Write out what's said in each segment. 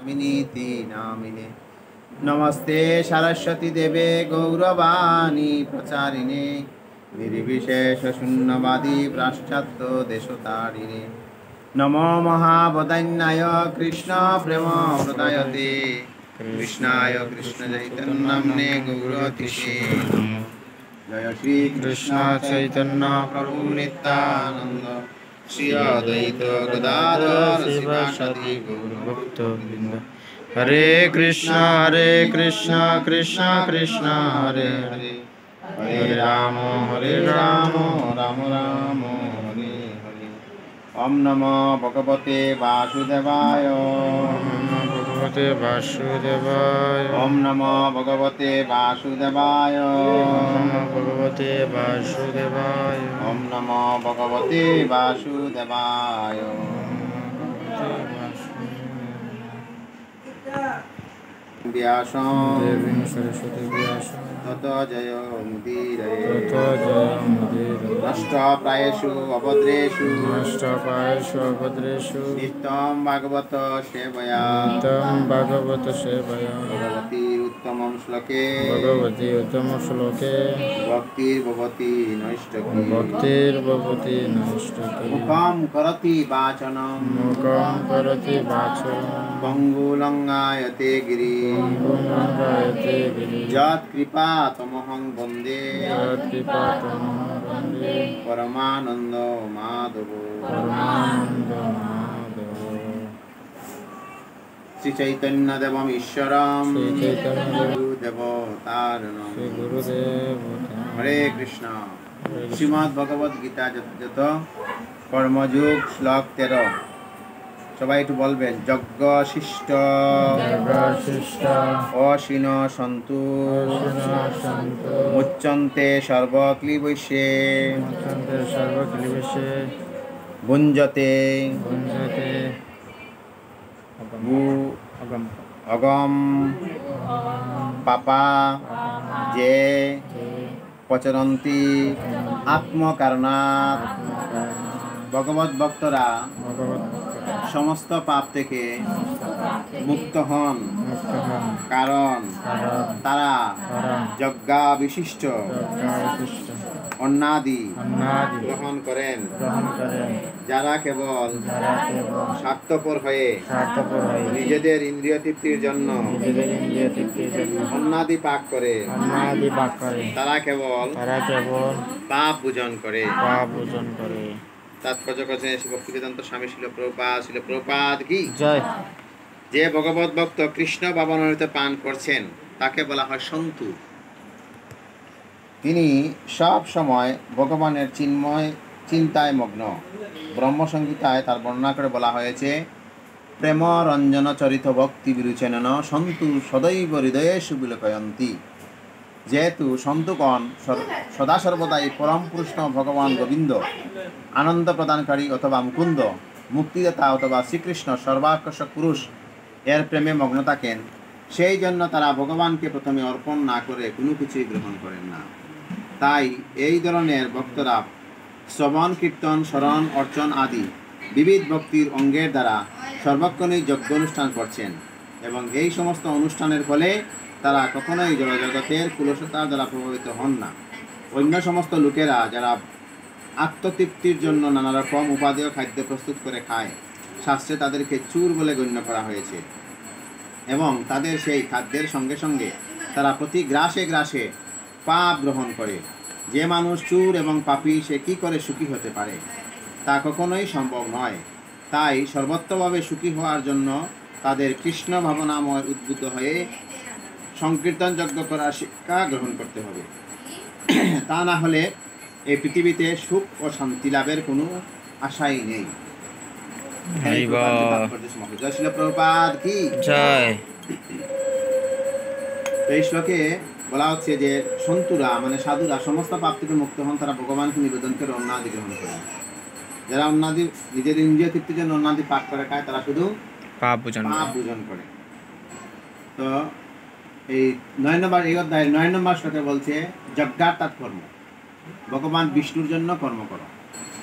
नामिनीति नामिने नमस्ते सरस्वती देवे गौरवाणी प्रचारिणे निर्विशेष शून्यवादी पाश्चात्य देशतारिणे नमो महावदन्याय कृष्ण प्रेम प्रदायते कृष्णाय कृष्ण चैतन्यनाम्ने गौरतिषे जय श्री कृष्ण चैतन्य प्रभु नित्यानंद श्री अद्वैत गदाधर शिवासादि गौरभक्तवृंद। हरे कृष्ण कृष्ण कृष्ण हरे हरे हरे राम राम राम हरे हरे। ओम नमो भगवते वासुदेवाय भगवते वासुदेवाय। ओम नमो भगवते वासुदेवाय भगवते वासुदेवाय। ओम नमो भगवते वासुदेवाय। व्यासं देवीं सरस्वती व्यासं ततो जयमुदीरये नष्टप्रायेषु अभद्रेषु नित्यं भागवत सेवया भगवती उत्तमं श्लोके भक्तिर्भवति नैष्ठकी मुखं करोति वाचनं पङ्गुलङ्घयते गिरिं यत्कृपा तमहं वन्दे परमानन्द माधव। श्री चैतन्य देवम ईश्वरम गुरुदेवतारणम। हरे कृष्ण। श्रीमद् भगवद गीता যত কর্মযোগ শ্লোক 13। সবাই একটু বলবেন যজ্ঞ শিষ্ট অসীন সন্তু মুচ্যন্তে সর্বক্লীবৈষে ভুঞ্জতে অগম পাপা যে পচরন্তি আত্মকারণাৎ। ভগবত ভক্তরা সমস্ত পাপ থেকে মুক্ত হন, কারণ তারা যজ্ঞা বিশিষ্ট অন্নাদি গ্রহণ করেন। যারা কেবল স্বার্থপর হয়ে নিজেদের ইন্দ্রিয় তৃপ্তির জন্য অন্নাদি পাক করে তারা কেবল পাপ পূজন করে। তাৎপর্য করেছেন ভক্তিবেদান্ত স্বামী শিল প্রভুপাদ কি জয়। যে ভগবত ভক্ত কৃষ্ণ ভাবনামৃত পান করছেন তাকে বলা হয় সন্তু। তিনি সব সময় ভগবানের চিন্তায় মগ্ন। ব্রহ্মসংহিতায় তার বর্ণনা করে বলা হয়েছে প্রেম রঞ্জন চরিত ভক্তি বিরুচেনন সন্তু সদৈব হৃদয়ে সুবিলোকয়ন্তি। যেহেতু সন্তুগণ সদা সর্বদাই পরম পুরুষ ভগবান গোবিন্দ আনন্দ প্রদানকারী অথবা মুকুন্দ মুক্তিদাতা অথবা শ্রীকৃষ্ণ সর্বাকর্ষক পুরুষ এর প্রেমে মগ্ন থাকেন, সেই জন্য তারা ভগবানকে প্রথমে অর্পণ না করে কোনো কিছুই গ্রহণ করেন না। তাই এই ধরনের ভক্তরা শ্রবণ কীর্তন স্মরণ অর্চন আদি বিবিধ ভক্তির অঙ্গের দ্বারা সর্বক্ষণই যজ্ঞ অনুষ্ঠান করছেন, এবং এই সমস্ত অনুষ্ঠানের ফলে তারা কখনোই জড়জগতের কুলসতার দ্বারা প্রভাবিত হন না। অন্য সমস্ত লোকেরা যারা আত্মতৃপ্তির জন্য নানা রকম উপাদেয় খাদ্য প্রস্তুত করে খায়, শাস্ত্রে তাদেরকে চুর বলে গণ্য করা হয়েছে, এবং তাদের সেই খাদ্যের সঙ্গে সঙ্গে তারা প্রতি গ্রাসে গ্রাসে পাপ গ্রহণ করে। যে মানুষ চুর এবং পাপী সে কী করে সুখী হতে পারে? তা কখনোই সম্ভব নয়। তাই সর্বত্রভাবে সুখী হওয়ার জন্য তাদের কৃষ্ণ ভাবনাময় উদ্বুদ্ধ হয়ে সংকীর্তন যজ্ঞ করার শিক্ষা গ্রহণ করতে হবে। তা না হলে এই পৃথিবীতে সুখ ও শান্তি লাভের কোনো আশাই নেই। জয় শ্রীল প্রভুপাদ কি জয়। এই শ্লোকে বলা হচ্ছে যে সন্তুরা মানে সাধুরা সমস্ত পাপ থেকে মুক্ত হন, তারা ভগবানকে নিবেদন করে অন্নাদি গ্রহণ করেন। যারা অন্নাদি নিজের ইন্দ্রিয় তৃপ্তির জন্য অন্নাদি পাক করে খায় তারা শুধু পাপ পূজন করে। তো এই 9 নম্বর এই অধ্যায়ের 9 নম্বর শ্লোকে বলছে যজ্ঞার তাৎপর্য ভগবান বিষ্ণুর জন্য কর্ম করো।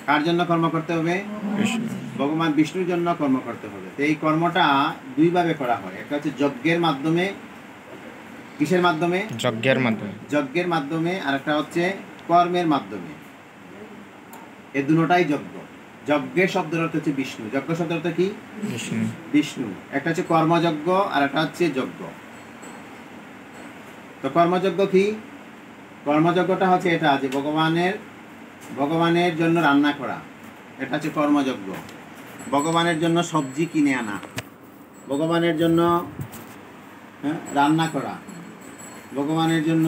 কার জন্য কর্ম করতে হবে? বিষ্ণু। ভগবান বিষ্ণুর জন্য কর্ম করতে হবে। তো এই কর্মটা দুইভাবে করা হয়, একটা হচ্ছে যজ্ঞের মাধ্যমে। কিসের মাধ্যমে? যজ্ঞের মাধ্যমে। যজ্ঞের মাধ্যমে, আর একটা হচ্ছে কর্মের মাধ্যমে। এই দুটোটাই যজ্ঞ। যজ্ঞের শব্দের অর্থ হচ্ছে বিষ্ণু, যজ্ঞ শব্দের অর্থ কি? বিষ্ণু। বিষ্ণু। একটা হচ্ছে কর্মযজ্ঞ আর একটা হচ্ছে যজ্ঞ। তো কর্মযজ্ঞ কি? কর্মযজ্ঞটা হচ্ছে এটা যে ভগবানের জন্য রান্না করা, এটা হচ্ছে কর্মযজ্ঞ। ভগবানের জন্য সবজি কিনে আনা, ভগবানের জন্য রান্না করা, ভগবানের জন্য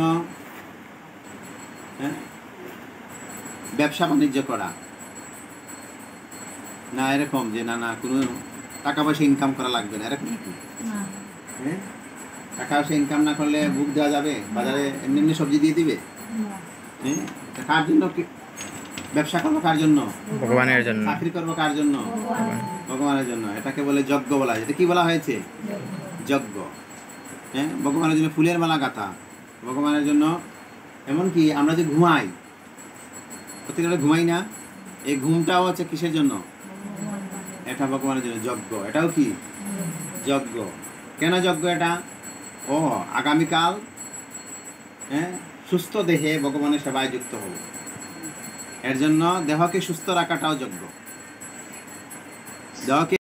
ব্যবসা বাণিজ্য করা। না এরকম যে না কোনো টাকা পয়সা ইনকাম করা লাগবে না, এরকম কি? টাকা পয়সা ইনকাম না করলে বুক দেওয়া যাবে? বাজারে এমনি এমনি সবজি দিয়ে দিবে? কার জন্য ব্যবসা করবো? কার জন্য? ভগবানের জন্য। চাকরি করবো কার জন্য? ভগবানের জন্য। এটাকে বলে যজ্ঞ বলা হয়। এটা কি বলা হয়েছে? যজ্ঞ। ভগবানের জন্য ফুলের মালা গাঁথা, ভগবানের জন্য। এমনকি আমরা যে ঘুমাই, প্রত্যেকটা ঘুমাই না, এই ঘুমটাও হচ্ছে কিসের জন্য? এটা ভগবানের জন্য যজ্ঞ। এটাও কি যজ্ঞ? কেন যজ্ঞ এটা? আগামীকাল সুস্থ দেহে ভগবানের সেবায় যুক্ত হব, এর জন্য দেহকে সুস্থ রাখাটাও যজ্ঞ। দেহকে